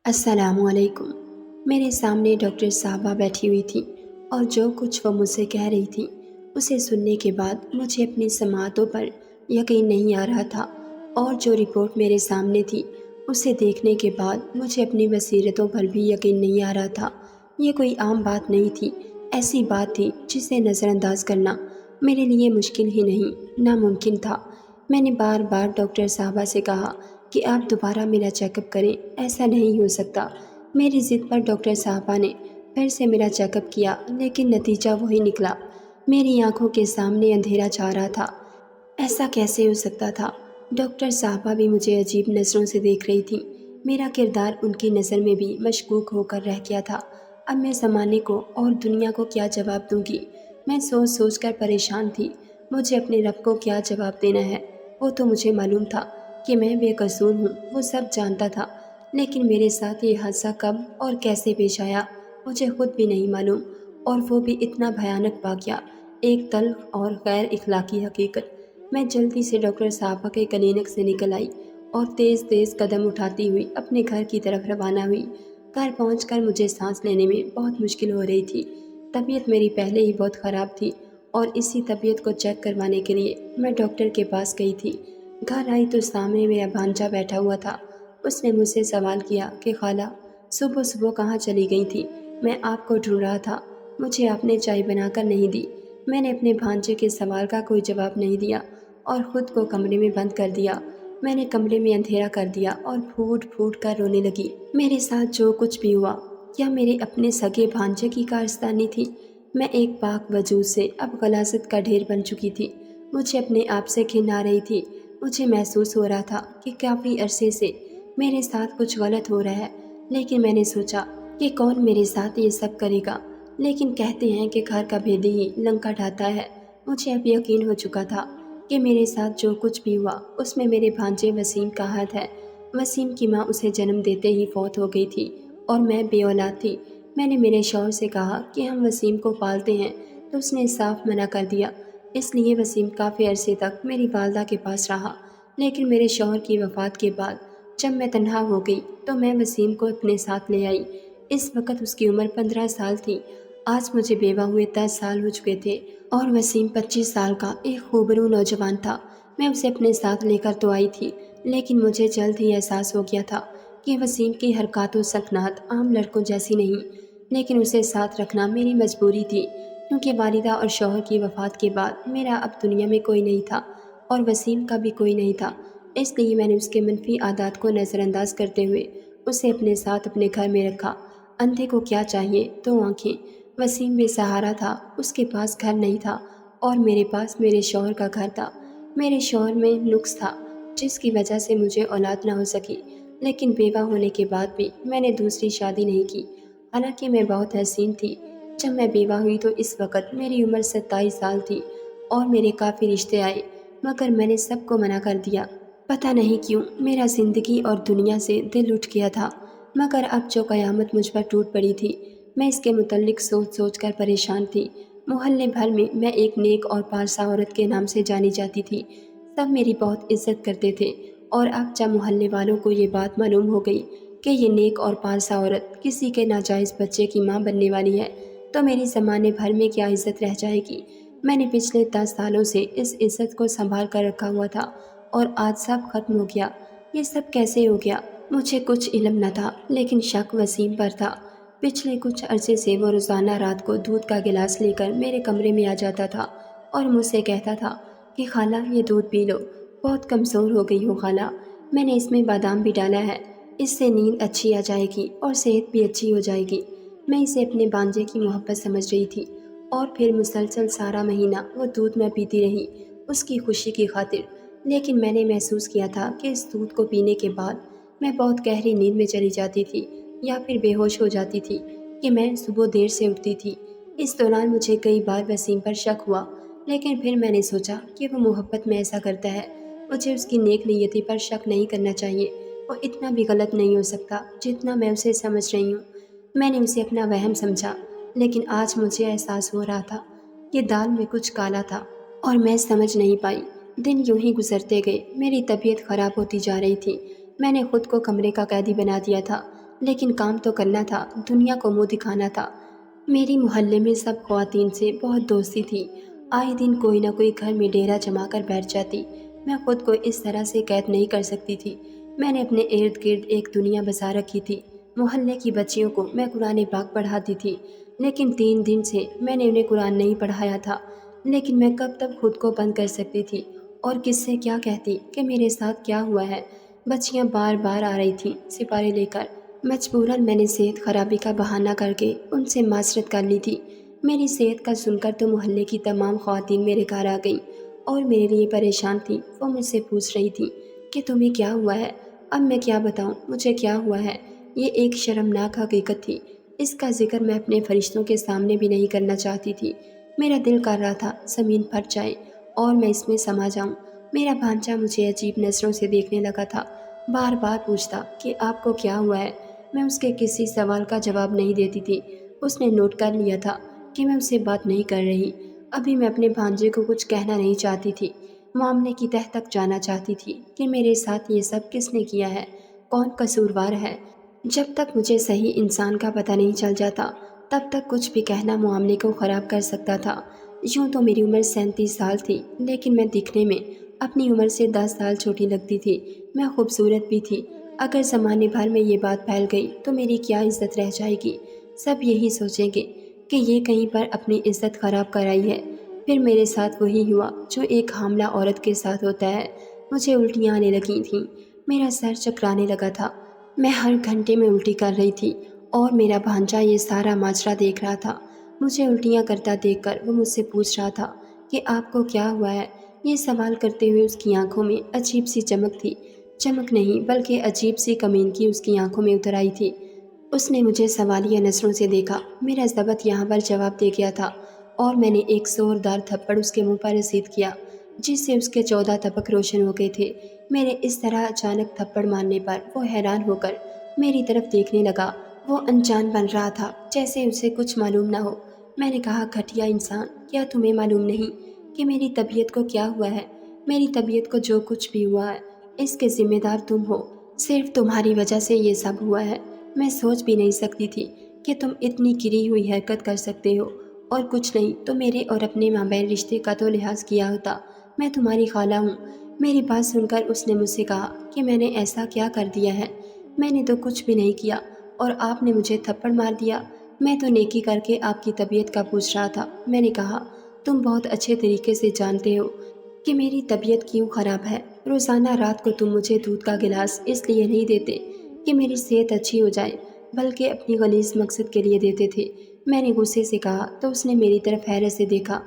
السلام علیکم۔ میرے سامنے ڈاکٹر صاحبہ بیٹھی ہوئی تھی اور جو کچھ وہ مجھ سے کہہ رہی تھی اسے سننے کے بعد مجھے اپنی سماعتوں پر یقین نہیں آ رہا تھا، اور جو رپورٹ میرے سامنے تھی اسے دیکھنے کے بعد مجھے اپنی بصیرتوں پر بھی یقین نہیں آ رہا تھا۔ یہ کوئی عام بات نہیں تھی، ایسی بات تھی جسے نظر انداز کرنا میرے لیے مشکل ہی نہیں، ناممکن تھا۔ میں نے بار بار ڈاکٹر صاحبہ سے کہا کہ آپ دوبارہ میرا چیک اپ کریں، ایسا نہیں ہو سکتا۔ میری ضد پر ڈاکٹر صاحبہ نے پھر سے میرا چیک اپ کیا، لیکن نتیجہ وہی نکلا۔ میری آنکھوں کے سامنے اندھیرا چھا رہا تھا۔ ایسا کیسے ہو سکتا تھا؟ ڈاکٹر صاحبہ بھی مجھے عجیب نظروں سے دیکھ رہی تھی۔ میرا کردار ان کی نظر میں بھی مشکوک ہو کر رہ گیا تھا۔ اب میں زمانے کو اور دنیا کو کیا جواب دوں گی؟ میں سوچ سوچ کر پریشان تھی۔ مجھے اپنے رب کو کیا جواب دینا ہے؟ وہ تو مجھے معلوم تھا کہ میں بے قصور ہوں، وہ سب جانتا تھا، لیکن میرے ساتھ یہ حادثہ کب اور کیسے پیش آیا مجھے خود بھی نہیں معلوم، اور وہ بھی اتنا بھیانک واقعہ، ایک تلخ اور غیر اخلاقی حقیقت۔ میں جلدی سے ڈاکٹر صاحبہ کے کلینک سے نکل آئی اور تیز تیز قدم اٹھاتی ہوئی اپنے گھر کی طرف روانہ ہوئی۔ گھر پہنچ کر مجھے سانس لینے میں بہت مشکل ہو رہی تھی۔ طبیعت میری پہلے ہی بہت خراب تھی، اور اسی طبیعت کو چیک کروانے کے لیے میں ڈاکٹر کے پاس گئی تھی۔ گھر آئی تو سامنے میرا بھانجا بیٹھا ہوا تھا۔ اس نے مجھ سے سوال کیا کہ خالہ، صبح صبح کہاں چلی گئی تھی؟ میں آپ کو ڈھونڈ رہا تھا، مجھے آپ نے چائے بنا کر نہیں دی۔ میں نے اپنے بھانجے کے سوال کا کوئی جواب نہیں دیا اور خود کو کمرے میں بند کر دیا۔ میں نے کمرے میں اندھیرا کر دیا اور پھوٹ پھوٹ کر رونے لگی۔ میرے ساتھ جو کچھ بھی ہوا کیا میرے اپنے سگے بھانجے کی کارستانی تھی؟ میں ایک پاک وجود سے اب غلاظت کا ڈھیر بن چکی تھی۔ مجھے اپنے آپ سے گھن آ رہی تھی۔ مجھے محسوس ہو رہا تھا کہ کافی عرصے سے میرے ساتھ کچھ غلط ہو رہا ہے، لیکن میں نے سوچا کہ کون میرے ساتھ یہ سب کرے گا۔ لیکن کہتے ہیں کہ گھر کا بھیدی ہی لنکا ڈھاتا ہے۔ مجھے اب یقین ہو چکا تھا کہ میرے ساتھ جو کچھ بھی ہوا اس میں میرے بھانجے وسیم کا ہاتھ ہے۔ وسیم کی ماں اسے جنم دیتے ہی فوت ہو گئی تھی اور میں بے اولاد تھی۔ میں نے میرے شوہر سے کہا کہ ہم وسیم کو پالتے ہیں، تو اس نے صاف منع کر دیا۔ اس لیے وسیم کافی عرصے تک میری والدہ کے پاس رہا، لیکن میرے شوہر کی وفات کے بعد جب میں تنہا ہو گئی تو میں وسیم کو اپنے ساتھ لے آئی۔ اس وقت اس کی عمر 15 سال تھی۔ آج مجھے بیوہ ہوئے 10 سال ہو چکے تھے، اور وسیم 25 سال کا ایک خوبرو نوجوان تھا۔ میں اسے اپنے ساتھ لے کر تو آئی تھی، لیکن مجھے جلد ہی احساس ہو گیا تھا کہ وسیم کی حرکات و سکنات عام لڑکوں جیسی نہیں، لیکن اسے ساتھ رکھنا میری مجبوری تھی، کیونکہ والدہ اور شوہر کی وفات کے بعد میرا اب دنیا میں کوئی نہیں تھا اور وسیم کا بھی کوئی نہیں تھا۔ اس لیے میں نے اس کے منفی عادات کو نظر انداز کرتے ہوئے اسے اپنے ساتھ اپنے گھر میں رکھا۔ اندھے کو کیا چاہیے؟ دو آنکھیں۔ وسیم بے سہارا تھا، اس کے پاس گھر نہیں تھا، اور میرے پاس میرے شوہر کا گھر تھا۔ میرے شوہر میں نقص تھا جس کی وجہ سے مجھے اولاد نہ ہو سکی، لیکن بیوہ ہونے کے بعد بھی میں نے دوسری شادی نہیں کی، حالانکہ میں بہت حسین تھی۔ جب میں بیوہ ہوئی تو اس وقت میری عمر 27 سال تھی، اور میرے کافی رشتے آئے، مگر میں نے سب کو منع کر دیا۔ پتہ نہیں کیوں میرا زندگی اور دنیا سے دل اٹھ گیا تھا، مگر اب جو قیامت مجھ پر ٹوٹ پڑی تھی، میں اس کے متعلق سوچ سوچ کر پریشان تھی۔ محلے بھر میں ایک نیک اور پارسا عورت کے نام سے جانی جاتی تھی۔ سب میری بہت عزت کرتے تھے، اور اب جب محلے والوں کو یہ بات معلوم ہو گئی کہ یہ نیک اور پارسا عورت کسی کے ناجائز بچے کی ماں بننے والی ہے، تو میری زمانے بھر میں کیا عزت رہ جائے گی؟ میں نے پچھلے 10 سالوں سے اس عزت کو سنبھال کر رکھا ہوا تھا، اور آج سب ختم ہو گیا۔ یہ سب کیسے ہو گیا؟ مجھے کچھ علم نہ تھا، لیکن شک وسیم پر تھا۔ پچھلے کچھ عرصے سے وہ روزانہ رات کو دودھ کا گلاس لے کر میرے کمرے میں آ جاتا تھا اور مجھ سے کہتا تھا کہ خالہ یہ دودھ پی لو، بہت کمزور ہو گئی ہو خالہ، میں نے اس میں بادام بھی ڈالا ہے، اس سے نیند اچھی آ جائے گی اور صحت بھی اچھی ہو جائے گی۔ میں اسے اپنے بانجے کی محبت سمجھ رہی تھی، اور پھر مسلسل سارا مہینہ وہ دودھ میں پیتی رہی اس کی خوشی کی خاطر۔ لیکن میں نے محسوس کیا تھا کہ اس دودھ کو پینے کے بعد میں بہت گہری نیند میں چلی جاتی تھی، یا پھر بے ہوش ہو جاتی تھی کہ میں صبح دیر سے اٹھتی تھی۔ اس دوران مجھے کئی بار وسیم پر شک ہوا، لیکن پھر میں نے سوچا کہ وہ محبت میں ایسا کرتا ہے، مجھے اس کی نیک نیتی پر شک نہیں کرنا چاہیے۔ وہ اتنا بھی غلط نہیں ہو سکتا جتنا میں اسے سمجھ رہی ہوں۔ میں نے اسے اپنا وہم سمجھا، لیکن آج مجھے احساس ہو رہا تھا کہ دال میں کچھ کالا تھا، اور میں سمجھ نہیں پائی۔ دن یوں ہی گزرتے گئے، میری طبیعت خراب ہوتی جا رہی تھی۔ میں نے خود کو کمرے کا قیدی بنا دیا تھا، لیکن کام تو کرنا تھا، دنیا کو منہ دکھانا تھا۔ میری محلے میں سب خواتین سے بہت دوستی تھی، آئے دن کوئی نہ کوئی گھر میں ڈیرا جما کر بیٹھ جاتی۔ میں خود کو اس طرح سے قید نہیں کر سکتی تھی۔ میں نے اپنے ارد گرد ایک دنیا بسا رکھی تھی۔ محلے کی بچیوں کو میں قرآن پاک پڑھاتی تھی، لیکن 3 دن سے میں نے انہیں قرآن نہیں پڑھایا تھا۔ لیکن میں کب تک خود کو بند کر سکتی تھی اور کس سے کیا کہتی کہ میرے ساتھ کیا ہوا ہے۔ بچیاں بار بار آ رہی تھیں سپارے لے کر۔ مجبوراً میں نے صحت خرابی کا بہانہ کر کے ان سے معذرت کر لی تھی۔ میری صحت کا سن کر تو محلے کی تمام خواتین میرے گھر آ گئیں اور میرے لیے پریشان تھیں۔ وہ مجھ سے پوچھ رہی تھیں کہ تمہیں کیا ہوا ہے؟ اب میں کیا بتاؤں مجھے کیا ہوا ہے؟ یہ ایک شرمناک حقیقت تھی، اس کا ذکر میں اپنے فرشتوں کے سامنے بھی نہیں کرنا چاہتی تھی۔ میرا دل کر رہا تھا زمین پھٹ جائے اور میں اس میں سما جاؤں۔ میرا بھانجہ مجھے عجیب نظروں سے دیکھنے لگا تھا، بار بار پوچھتا کہ آپ کو کیا ہوا ہے۔ میں اس کے کسی سوال کا جواب نہیں دیتی تھی۔ اس نے نوٹ کر لیا تھا کہ میں اس سے بات نہیں کر رہی۔ ابھی میں اپنے بھانجے کو کچھ کہنا نہیں چاہتی تھی، معاملے کی تہہ تک جانا چاہتی تھی کہ میرے ساتھ یہ سب کس نے کیا ہے، کون قصوروار ہے۔ جب تک مجھے صحیح انسان کا پتہ نہیں چل جاتا تب تک کچھ بھی کہنا معاملے کو خراب کر سکتا تھا۔ یوں تو میری عمر 37 سال تھی، لیکن میں دکھنے میں اپنی عمر سے 10 سال چھوٹی لگتی تھی۔ میں خوبصورت بھی تھی۔ اگر زمانے بھر میں یہ بات پھیل گئی تو میری کیا عزت رہ جائے گی؟ سب یہی سوچیں گے کہ یہ کہیں پر اپنی عزت خراب کرائی ہے۔ پھر میرے ساتھ وہی ہوا جو ایک حاملہ عورت کے ساتھ ہوتا ہے۔ مجھے الٹیاں آنے لگی تھیں، میرا سر چکرانے لگا تھا۔ میں ہر گھنٹے میں الٹی کر رہی تھی اور میرا بھانجا یہ سارا ماجرا دیکھ رہا تھا۔ مجھے الٹیاں کرتا دیکھ کر وہ مجھ سے پوچھ رہا تھا کہ آپ کو کیا ہوا ہے؟ یہ سوال کرتے ہوئے اس کی آنکھوں میں عجیب سی چمک تھی۔ چمک نہیں بلکہ عجیب سی کمینگی اس کی آنکھوں میں اتر آئی تھی۔ اس نے مجھے سوالیہ نظروں سے دیکھا۔ میرا ضبط یہاں پر جواب دے گیا تھا اور میں نے ایک زوردار تھپڑ اس کے منہ پر رسید کیا، جس سے اس کے 14 تپک روشن ہو گئے تھے۔ میرے اس طرح اچانک تھپڑ مارنے پر وہ حیران ہو کر میری طرف دیکھنے لگا۔ وہ انجان بن رہا تھا، جیسے اسے کچھ معلوم نہ ہو۔ میں نے کہا، گھٹیا انسان، کیا تمہیں معلوم نہیں کہ میری طبیعت کو کیا ہوا ہے؟ میری طبیعت کو جو کچھ بھی ہوا ہے اس کے ذمہ دار تم ہو۔ صرف تمہاری وجہ سے یہ سب ہوا ہے۔ میں سوچ بھی نہیں سکتی تھی کہ تم اتنی گری ہوئی حرکت کر سکتے ہو، اور کچھ نہیں تو میرے اور اپنے مابین رشتے کا تو لحاظ کیا ہوتا۔ میں تمہاری خالہ ہوں۔ میری بات سن کر اس نے مجھ سے کہا کہ میں نے ایسا کیا کر دیا ہے؟ میں نے تو کچھ بھی نہیں کیا اور آپ نے مجھے تھپڑ مار دیا۔ میں تو نیکی کر کے آپ کی طبیعت کا پوچھ رہا تھا۔ میں نے کہا، تم بہت اچھے طریقے سے جانتے ہو کہ میری طبیعت کیوں خراب ہے۔ روزانہ رات کو تم مجھے دودھ کا گلاس اس لیے نہیں دیتے کہ میری صحت اچھی ہو جائے، بلکہ اپنی غلیظ مقصد کے لیے دیتے تھے۔ میں نے غصے سے کہا تو اس نے میری طرف حیرت سے دیکھا،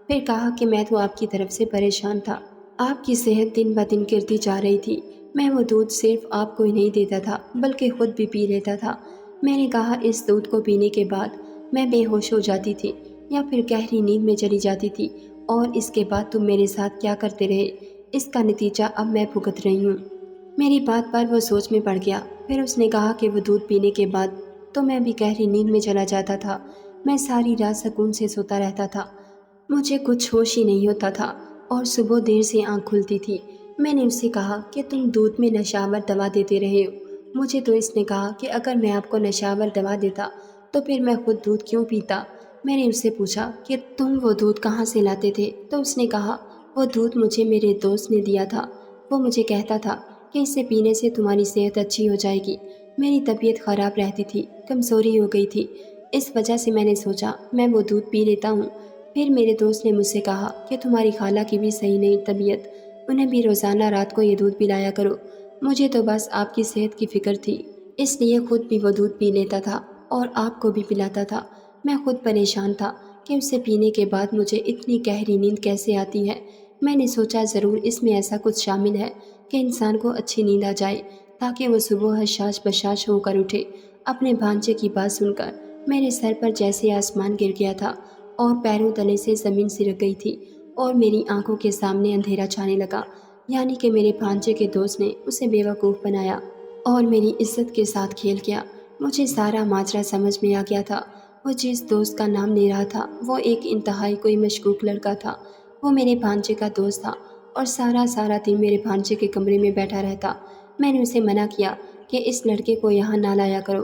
پھر کہا کہ میں تو آپ کی طرف سے پریشان تھا۔ آپ کی صحت دن بدن گرتی جا رہی تھی۔ میں وہ دودھ صرف آپ کو ہی نہیں دیتا تھا بلکہ خود بھی پی لیتا تھا۔ میں نے کہا، اس دودھ کو پینے کے بعد میں بے ہوش ہو جاتی تھی یا پھر گہری نیند میں چلی جاتی تھی، اور اس کے بعد تم میرے ساتھ کیا کرتے رہے، اس کا نتیجہ اب میں بھگت رہی ہوں۔ میری بات پر وہ سوچ میں پڑ گیا۔ پھر اس نے کہا کہ وہ دودھ پینے کے بعد تو میں بھی گہری نیند میں چلا جاتا تھا۔ میں ساری رات سکون سے سوتا رہتا تھا، مجھے کچھ ہوش ہی نہیں ہوتا تھا، اور صبح دیر سے آنکھ کھلتی تھی۔ میں نے اس سے کہا کہ تم دودھ میں نشہ آور دوا دیتے رہے ہو۔ مجھے تو اس نے کہا کہ اگر میں آپ کو نشہ آور دوا دیتا تو پھر میں خود دودھ کیوں پیتا؟ میں نے اس سے پوچھا کہ تم وہ دودھ کہاں سے لاتے تھے؟ تو اس نے کہا، وہ دودھ مجھے میرے دوست نے دیا تھا۔ وہ مجھے کہتا تھا کہ اسے پینے سے تمہاری صحت اچھی ہو جائے گی۔ میری طبیعت خراب رہتی تھی، کمزوری ہو گئی تھی، اس وجہ سے میں نے سوچا میں وہ دودھ پی لیتا ہوں۔ پھر میرے دوست نے مجھ سے کہا کہ تمہاری خالہ کی بھی صحیح نہیں طبیعت، انہیں بھی روزانہ رات کو یہ دودھ پلایا کرو۔ مجھے تو بس آپ کی صحت کی فکر تھی، اس لیے خود بھی وہ دودھ پی لیتا تھا اور آپ کو بھی پلاتا تھا۔ میں خود پریشان تھا کہ اسے پینے کے بعد مجھے اتنی گہری نیند کیسے آتی ہے۔ میں نے سوچا ضرور اس میں ایسا کچھ شامل ہے کہ انسان کو اچھی نیند آ جائے تاکہ وہ صبح حشاش بشاش ہو کر اٹھے۔ اپنے بھانجے کی بات سن کر میرے سر پر جیسے آسمان گر گیا تھا اور پیروں تلے سے زمین سرک گئی تھی، اور میری آنکھوں کے سامنے اندھیرا چھانے لگا، یعنی کہ میرے بھانجے کے دوست نے اسے بیوقوف بنایا اور میری عزت کے ساتھ کھیل گیا۔ مجھے سارا ماجرا سمجھ میں آ گیا تھا۔ وہ جس دوست کا نام لے رہا تھا وہ ایک انتہائی کوئی مشکوک لڑکا تھا۔ وہ میرے بھانجے کا دوست تھا اور سارا دن میرے بھانجے کے کمرے میں بیٹھا رہتا۔ میں نے اسے منع کیا کہ اس لڑکے کو یہاں نہ لایا کرو،